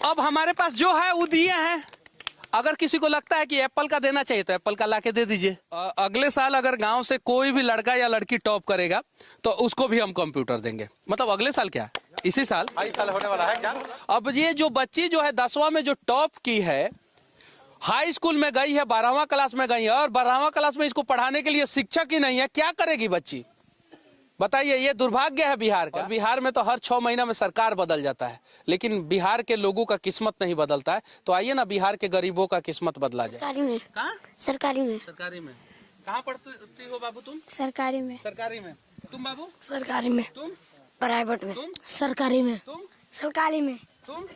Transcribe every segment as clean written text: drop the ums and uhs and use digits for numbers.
अब हमारे पास जो है वो दिए हैं। अगर किसी को लगता है कि एप्पल का देना चाहिए तो एप्पल का लाके दे दीजिए। अगले साल अगर गांव से कोई भी लड़का या लड़की टॉप करेगा तो उसको भी हम कंप्यूटर देंगे। मतलब अगले साल क्या, इसी साल, 22 साल होने वाला है क्या? अब ये जो बच्ची जो है 10वां में जो टॉप की है, हाई स्कूल में गई है, 12वां क्लास में गई है, और 12वां क्लास में इसको पढ़ाने के लिए शिक्षक ही नहीं है, क्या करेगी बच्ची? बताइए, ये दुर्भाग्य है बिहार का। बिहार में तो हर 6 महीना में सरकार बदल जाता है, लेकिन बिहार के लोगों का किस्मत नहीं बदलता है। तो आइए ना, बिहार के गरीबों का किस्मत बदला जाए। सरकारी में। कहाँ? सरकारी में। सरकारी में। कहाँ पढ़ती हो बाबू तुम? सरकारी में। सरकारी में। तुम बाबू? सरकारी में। तुम? प्राइवेट में। तुम? सरकारी में। तुम? सरकारी में। तुम?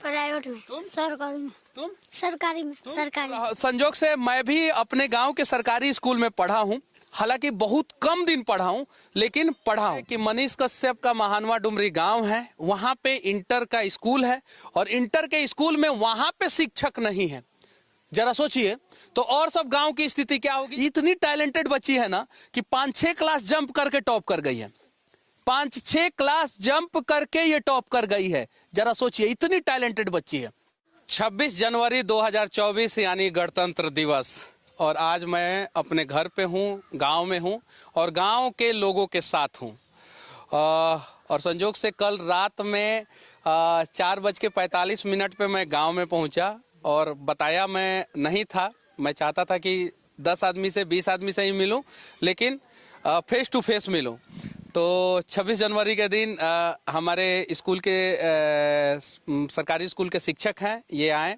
प्राइवेट में। तुम? सरकारी में। तुम? सरकारी में। सरकारी। संजोग से मैं भी अपने गांव के सरकारी स्कूल में पढ़ा हूं। हालांकि बहुत कम दिन पढ़ा हूं, लेकिन पढ़ा हूं। कि मनीष कश्यप का महानवा डुमरी गांव है, वहां पे इंटर का स्कूल है, और इंटर के स्कूल में वहां पे शिक्षक नहीं है। जरा सोचिए तो और सब गांव की स्थिति क्या होगी। इतनी टैलेंटेड बच्ची है ना कि 5-6 क्लास जंप करके टॉप कर गई है। 5-6 क्लास जंप करके ये टॉप कर गई है। जरा सोचिए, इतनी टैलेंटेड बच्ची है। 26 जनवरी 2024 यानी गणतंत्र दिवस, और आज मैं अपने घर पे हूँ, गांव में हूँ, और गांव के लोगों के साथ हूँ। और संजोग से कल रात में 4:45 पे मैं गांव में पहुँचा, और बताया मैं नहीं था। मैं चाहता था कि 10 आदमी से 20 आदमी से ही मिलूं, लेकिन फेस टू फेस मिलूं। तो 26 जनवरी के दिन हमारे स्कूल के सरकारी स्कूल के शिक्षक हैं, ये आए,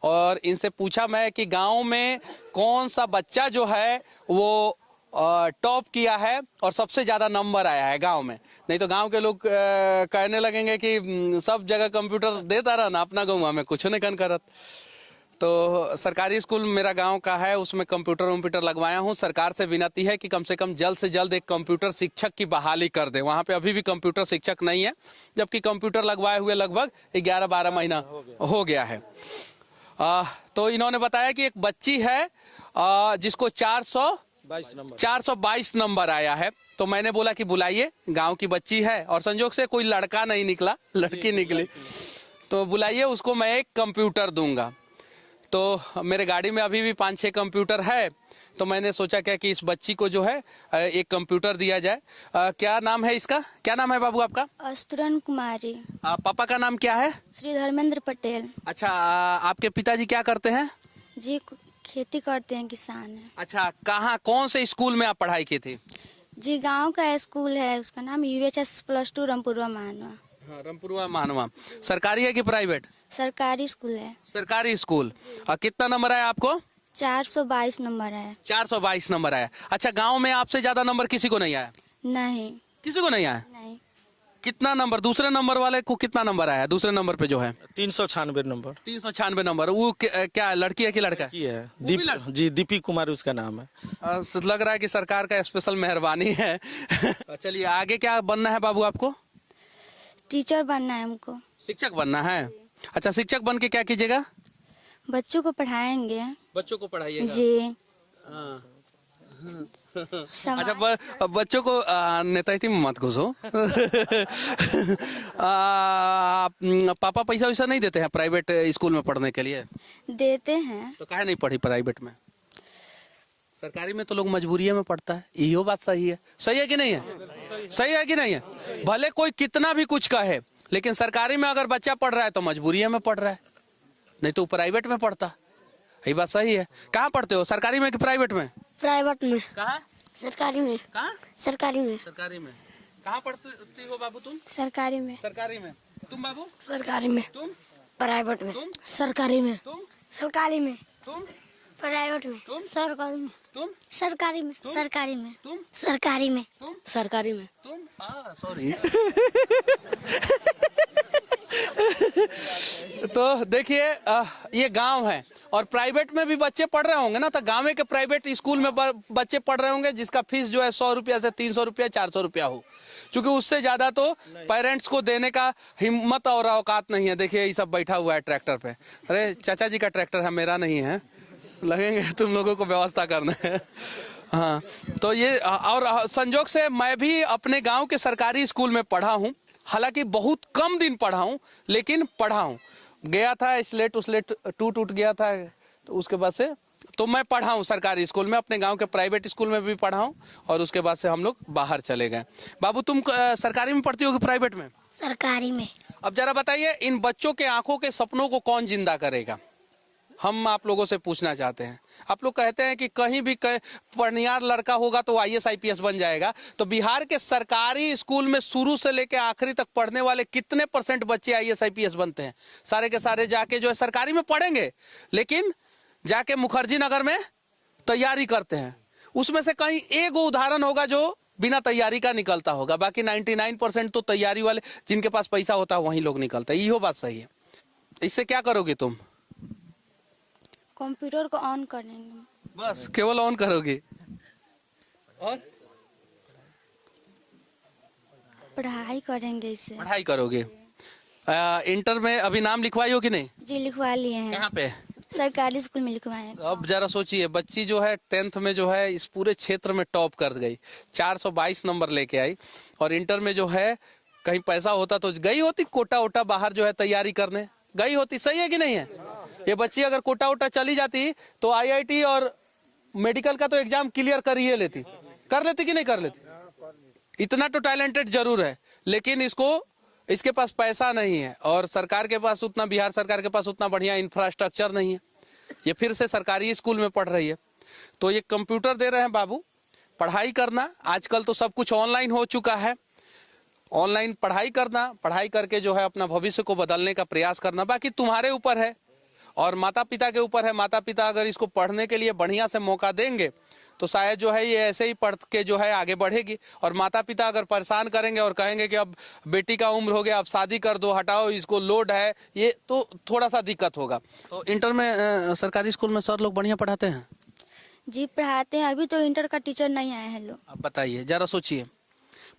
और इनसे पूछा मैं कि गांव में कौन सा बच्चा जो है वो टॉप किया है और सबसे ज़्यादा नंबर आया है गांव में। नहीं तो गांव के लोग कहने लगेंगे कि सब जगह कंप्यूटर देता रहा ना, अपना गाँव में कुछ नहीं करत। तो सरकारी स्कूल मेरा गांव का है, उसमें कंप्यूटर लगवाया हूं। सरकार से विनती है कि कम से कम जल्द से जल्द एक कंप्यूटर शिक्षक की बहाली कर दे। वहां पे अभी भी कंप्यूटर शिक्षक नहीं है, जबकि कंप्यूटर लगवाए हुए लगभग 11-12 महीना हो गया है। तो इन्होंने बताया कि एक बच्ची है जिसको 422 नंबर आया है। तो मैंने बोला कि बुलाइए, गाँव की बच्ची है, और संजोग से कोई लड़का नहीं निकला, लड़की निकली, तो बुलाइए, उसको मैं एक कंप्यूटर दूंगा। तो मेरे गाड़ी में अभी भी 5-6 कंप्यूटर है, तो मैंने सोचा क्या कि इस बच्ची को जो है एक कंप्यूटर दिया जाए। क्या नाम है इसका? क्या नाम है बाबू आपका? अस्तुरन कुमारी। पापा का नाम क्या है? श्री धर्मेंद्र पटेल। अच्छा, आपके पिताजी क्या करते हैं? जी खेती करते हैं, किसान है। अच्छा, कहाँ, कौन से स्कूल में आप पढ़ाई की थी? जी गांव का स्कूल है, उसका नाम UHS +2 रामपुरवा मानवा। हाँ, रामपुरवा मानवा। सरकारी है कि प्राइवेट? सरकारी स्कूल है। सरकारी स्कूल। और कितना नंबर आया आपको? 422 नंबर है। 422 नंबर आया। अच्छा, गांव में आपसे ज्यादा नंबर किसी को नहीं आया? नहीं। किसी को नहीं आया? नहीं। कितना नंबर? दूसरे नंबर वाले को कितना नंबर आया? दूसरे नंबर पे जो है 396 नंबर। 396 नंबर। वो क्या लड़की है कि लड़का है? है जी, दीपी कुमार उसका नाम है। लग रहा है कि सरकार का स्पेशल मेहरबानी है। चलिए, आगे क्या बनना है बाबू आपको? टीचर बनना है हमको। शिक्षक बनना है। अच्छा, शिक्षक बन के क्या कीजिएगा? बच्चों को पढ़ाएंगे। बच्चों को पढ़ाइएगा? जी। अच्छा, बच्चों को नेताहिती में मत घुसो। पापा पैसा वैसा नहीं देते हैं प्राइवेट स्कूल में पढ़ने के लिए? देते हैं। तो काहे नहीं पढ़ी प्राइवेट में? सरकारी में तो लोग मजबूरी में पढ़ता है। यही बात सही है। सही है कि नहीं है? सही है कि नहीं है? भले कोई कितना भी कुछ कहे, लेकिन सरकारी में अगर बच्चा पढ़ रहा है तो मजबूरी में पढ़ रहा है, नहीं तो प्राइवेट में पढ़ता। यही बात सही है। कहाँ पढ़ते हो, सरकारी में कि प्राइवेट में? प्राइवेट में। कहाँ? सरकारी में। कहाँ? सरकारी में। सरकारी में। कहाँ पढ़ती हो बाबू तुम? सरकारी में। सरकारी में। तुम बाबू? सरकारी में। तुम? प्राइवेट में। तुम? सरकारी में। तुम? सरकारी में। तुम? प्राइवेट में। तुम? सरकारी में। तुम? सरकारी में। सरकारी में। तुम? सरकारी में। तुम? सरकारी में। तुम? सॉरी। तो देखिए, ये गांव है, और प्राइवेट में भी बच्चे पढ़ रहे होंगे ना, तो गांव के प्राइवेट स्कूल में बच्चे पढ़ रहे होंगे जिसका फीस जो है 100 रुपया से 300 रुपया 400 रुपया हो, क्योंकि उससे ज्यादा तो पेरेंट्स को देने का हिम्मत और औकात नहीं है। देखिए, ये सब बैठा हुआ है ट्रैक्टर पे। अरे चाचा जी का ट्रैक्टर है, मेरा नहीं है। लगेंगे तुम लोगों को व्यवस्था करना है। हाँ, तो ये, और संजोग से मैं भी अपने गांव के सरकारी स्कूल में पढ़ा हूँ। हालांकि बहुत कम दिन पढ़ा हूँ, लेकिन पढ़ा हूँ। गया था, स्लेट उसलेट टूट गया था, तो उसके बाद से तो मैं पढ़ा हूँ सरकारी स्कूल में, अपने गांव के प्राइवेट स्कूल में भी पढ़ा हूँ, और उसके बाद से हम लोग बाहर चले गए। बाबू तुम सरकारी में पढ़ती होगी प्राइवेट में? सरकारी में। अब जरा बताइए, इन बच्चों के आंखों के सपनों को कौन जिंदा करेगा? हम आप लोगों से पूछना चाहते हैं। आप लोग कहते हैं कि कहीं भी पढ़नियार लड़का होगा तो IAS IPS बन जाएगा, तो बिहार के सरकारी स्कूल में शुरू से लेकर आखिरी तक पढ़ने वाले कितने % बच्चे IAS IPS बनते हैं? सारे के सारे जाके जो है सरकारी में पढ़ेंगे, लेकिन जाके मुखर्जी नगर में तैयारी करते हैं। उसमें से कहीं एक उदाहरण होगा जो बिना तैयारी का निकलता होगा, बाकी 99% तो तैयारी वाले जिनके पास पैसा होता है वही लोग निकलता है। ये बात सही है। इससे क्या करोगे तुम? कंप्यूटर को ऑन करेंगे, बस केवल ऑन करोगे? और पढ़ाई करेंगे इससे। पढ़ाई करोगे? इंटर में अभी नाम लिखवाई हो कि नहीं? जी लिखवा लिए हैं, कहाँ पे? सरकारी स्कूल में लिखवाए हैं। अब जरा सोचिए, बच्ची जो है 10th में जो है इस पूरे क्षेत्र में टॉप कर गई, 422 नंबर लेके आई, और इंटर में जो है कहीं पैसा होता तो गई होती कोटा वोटा बाहर जो है तैयारी करने गई होती। सही है कि नहीं है? ये बच्ची अगर कोटा वोटा चली जाती तो IIT और मेडिकल का तो एग्जाम क्लियर कर ही लेती, कर लेती कि नहीं कर लेती? इतना तो टैलेंटेड जरूर है, लेकिन इसके पास पैसा नहीं है, और सरकार के पास उतना, बिहार सरकार के पास उतना बढ़िया इंफ्रास्ट्रक्चर नहीं है। ये फिर से सरकारी स्कूल में पढ़ रही है, तो ये कंप्यूटर दे रहे हैं बाबू, पढ़ाई करना। आजकल तो सब कुछ ऑनलाइन हो चुका है, ऑनलाइन पढ़ाई करना, पढ़ाई करके जो है अपना भविष्य को बदलने का प्रयास करना। बाकी तुम्हारे ऊपर है और माता पिता के ऊपर है। माता पिता अगर इसको पढ़ने के लिए बढ़िया से मौका देंगे तो शायद जो है ये ऐसे ही पढ़ के जो है आगे बढ़ेगी, और माता पिता अगर परेशान करेंगे और कहेंगे कि अब बेटी का उम्र हो गया, अब शादी कर दो, हटाओ इसको, लोड है, ये तो थोड़ा सा दिक्कत होगा। तो इंटर में सरकारी स्कूल में सर लोग बढ़िया पढ़ाते हैं? जी पढ़ाते हैं, अभी तो इंटर का टीचर नहीं आए हैं लोग। अब बताइए, जरा सोचिए,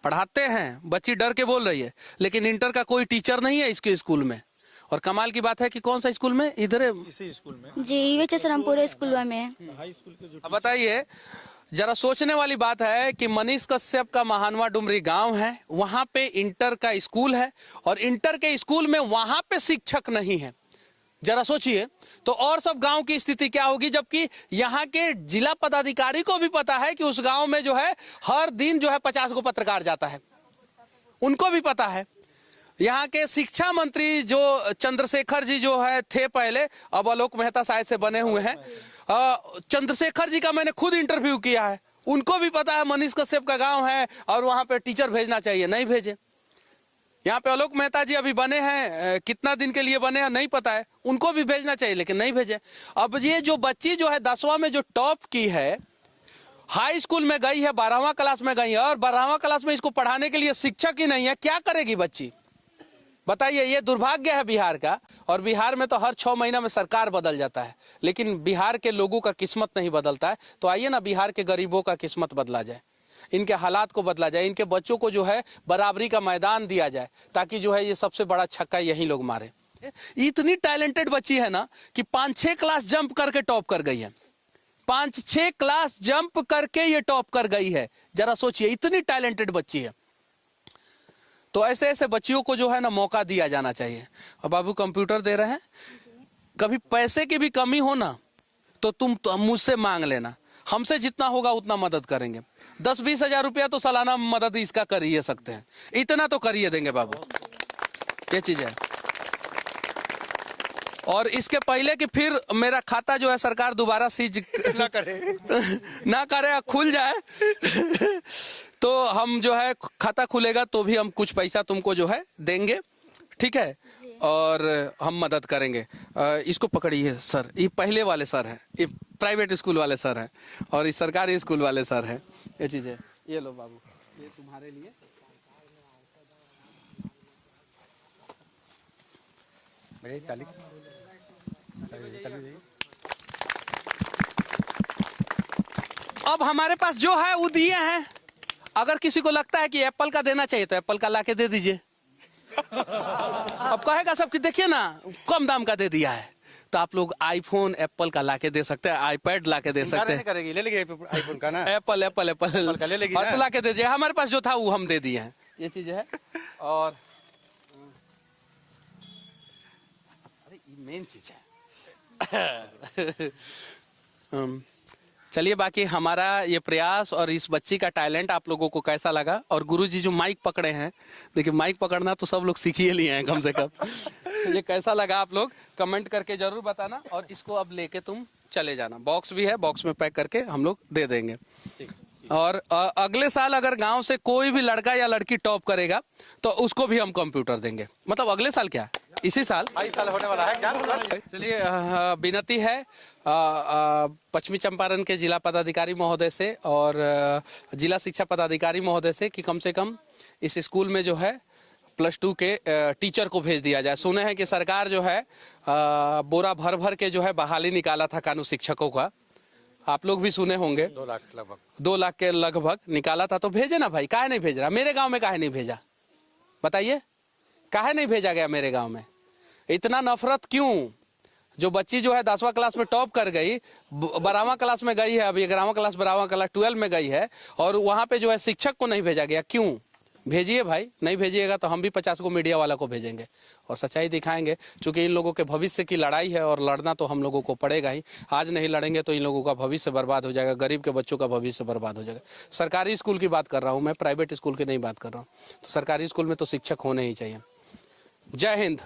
पढ़ाते हैं, बच्ची डर के बोल रही है, लेकिन इंटर का कोई टीचर नहीं है इसके स्कूल में। और कमाल की बात है कि कौन सा स्कूल में? इधर इसी स्कूल में, जी UHS रामपुर स्कूल में। हाई स्कूल के जो अब बताइए, जरा सोचने वाली बात है कि मनीष कश्यप का महानवा डुमरी गांव है, वहां पे इंटर का स्कूल है, और इंटर के स्कूल में वहां पे शिक्षक नहीं है। जरा सोचिए, तो और सब गांव की स्थिति क्या होगी? जबकि यहाँ के जिला पदाधिकारी को भी पता है कि उस गांव में जो है हर दिन जो है 50 को पत्रकार जाता है, उनको भी पता है। यहाँ के शिक्षा मंत्री जो चंद्रशेखर जी जो है थे पहले, अब आलोक मेहता शायद से बने हुए हैं, चंद्रशेखर जी का मैंने खुद इंटरव्यू किया है, उनको भी पता है मनीष कश्यप का गांव है और वहां पे टीचर भेजना चाहिए, नहीं भेजे। यहाँ पे आलोक मेहता जी अभी बने हैं, कितना दिन के लिए बने हैं नहीं पता है, उनको भी भेजना चाहिए लेकिन नहीं भेजे। अब ये जो बच्ची जो है 10वां में जो टॉप की है, हाई स्कूल में गई है, 12वां क्लास में गई है, और 12वां क्लास में इसको पढ़ाने के लिए शिक्षक ही नहीं है, क्या करेगी बच्ची? बताइए, ये दुर्भाग्य है बिहार का। और बिहार में तो हर 6 महीना में सरकार बदल जाता है, लेकिन बिहार के लोगों का किस्मत नहीं बदलता है। तो आइए ना, बिहार के गरीबों का किस्मत बदला जाए, इनके हालात को बदला जाए, इनके बच्चों को जो है बराबरी का मैदान दिया जाए, ताकि जो है ये सबसे बड़ा छक्का यही लोग मारे। इतनी टैलेंटेड बच्ची है ना कि 5-6 क्लास जंप करके टॉप कर गई है, 5-6 क्लास जंप करके ये टॉप कर गई है। जरा सोचिए, इतनी टैलेंटेड बच्ची है। तो ऐसे ऐसे बच्चियों को जो है ना मौका दिया जाना चाहिए। और बाबू कंप्यूटर दे रहे हैं, कभी पैसे की भी कमी हो ना तो तुम तो मुझसे मांग लेना, हमसे जितना होगा उतना मदद करेंगे। 10-20 हजार रुपया तो सालाना मदद इसका कर ही सकते हैं, इतना तो करिए देंगे बाबू, ये चीज है। और इसके पहले कि फिर मेरा खाता जो है सरकार दोबारा सीज ना करे खुल जाए तो हम जो है खाता खुलेगा तो भी हम कुछ पैसा तुमको जो है देंगे, ठीक है, और हम मदद करेंगे। इसको पकड़िए सर, ये पहले वाले सर हैं, ये प्राइवेट स्कूल वाले सर हैं, और ये सरकारी स्कूल वाले सर हैं। ये चीज है, ये लो बाबू, ये तुम्हारे लिए। अब हमारे पास जो है वो दिए हैं। अगर किसी को लगता है कि एप्पल का देना चाहिए तो एप्पल का लाके दे दीजिए। अब कहेगा सब कि देखिए ना कम दाम का दे दिया है, तो आप लोग आईफोन एप्पल का लाके दे सकते हैं, आईपैड लाके दे सकते हैं। करेगी, ले लेगी आईफोन का ना, एप्पल का ले लेगी ना, लाके दे दीजिए। हमारे पास जो था वो हम दे दिए हैं, ये चीज है। और मेन चीज है। चलिए, बाकी हमारा ये प्रयास और इस बच्ची का टैलेंट आप लोगों को कैसा लगा, और गुरुजी जो माइक पकड़े हैं, देखिए माइक पकड़ना तो सब लोग सीख ही लिए हैं कम से कम। तो ये कैसा लगा आप लोग कमेंट करके जरूर बताना, और इसको अब लेके तुम चले जाना। बॉक्स भी है, बॉक्स में पैक करके हम लोग दे देंगे। और अगले साल अगर गांव से कोई भी लड़का या लड़की टॉप करेगा तो उसको भी हम कंप्यूटर देंगे। मतलब अगले साल क्या, इसी साल होने वाला है क्या? चलिए, विनती है पश्चिमी चंपारण के जिला पदाधिकारी महोदय से और जिला शिक्षा पदाधिकारी महोदय से कि कम से कम इस स्कूल में जो है +2 के टीचर को भेज दिया जाए। सुने हैं कि सरकार जो है बोरा भर भर के जो है बहाली निकाला था कानून शिक्षकों का, आप लोग भी सुने होंगे। 2 लाख लगभग, 2 लाख के लगभग निकाला था। तो भेजे ना भाई, काहे नहीं भेज रहा? मेरे गांव में काहे नहीं भेजा, बताइए, काहे नहीं भेजा गया मेरे गांव में? इतना नफरत क्यों? जो बच्ची जो है 10वां क्लास में टॉप कर गई, 12वां क्लास में गई है, अभी 11वां क्लास 12वां क्लास 12 में गई है, और वहां पे जो है शिक्षक को नहीं भेजा गया, क्यों? भेजिए भाई, नहीं भेजिएगा तो हम भी 50 को मीडिया वाला को भेजेंगे और सच्चाई दिखाएंगे। क्योंकि इन लोगों के भविष्य की लड़ाई है और लड़ना तो हम लोगों को पड़ेगा ही। आज नहीं लड़ेंगे तो इन लोगों का भविष्य बर्बाद हो जाएगा, गरीब के बच्चों का भविष्य बर्बाद हो जाएगा। सरकारी स्कूल की बात कर रहा हूँ मैं, प्राइवेट स्कूल की नहीं बात कर रहा हूँ। तो सरकारी स्कूल में तो शिक्षक होने ही चाहिए। जय हिंद।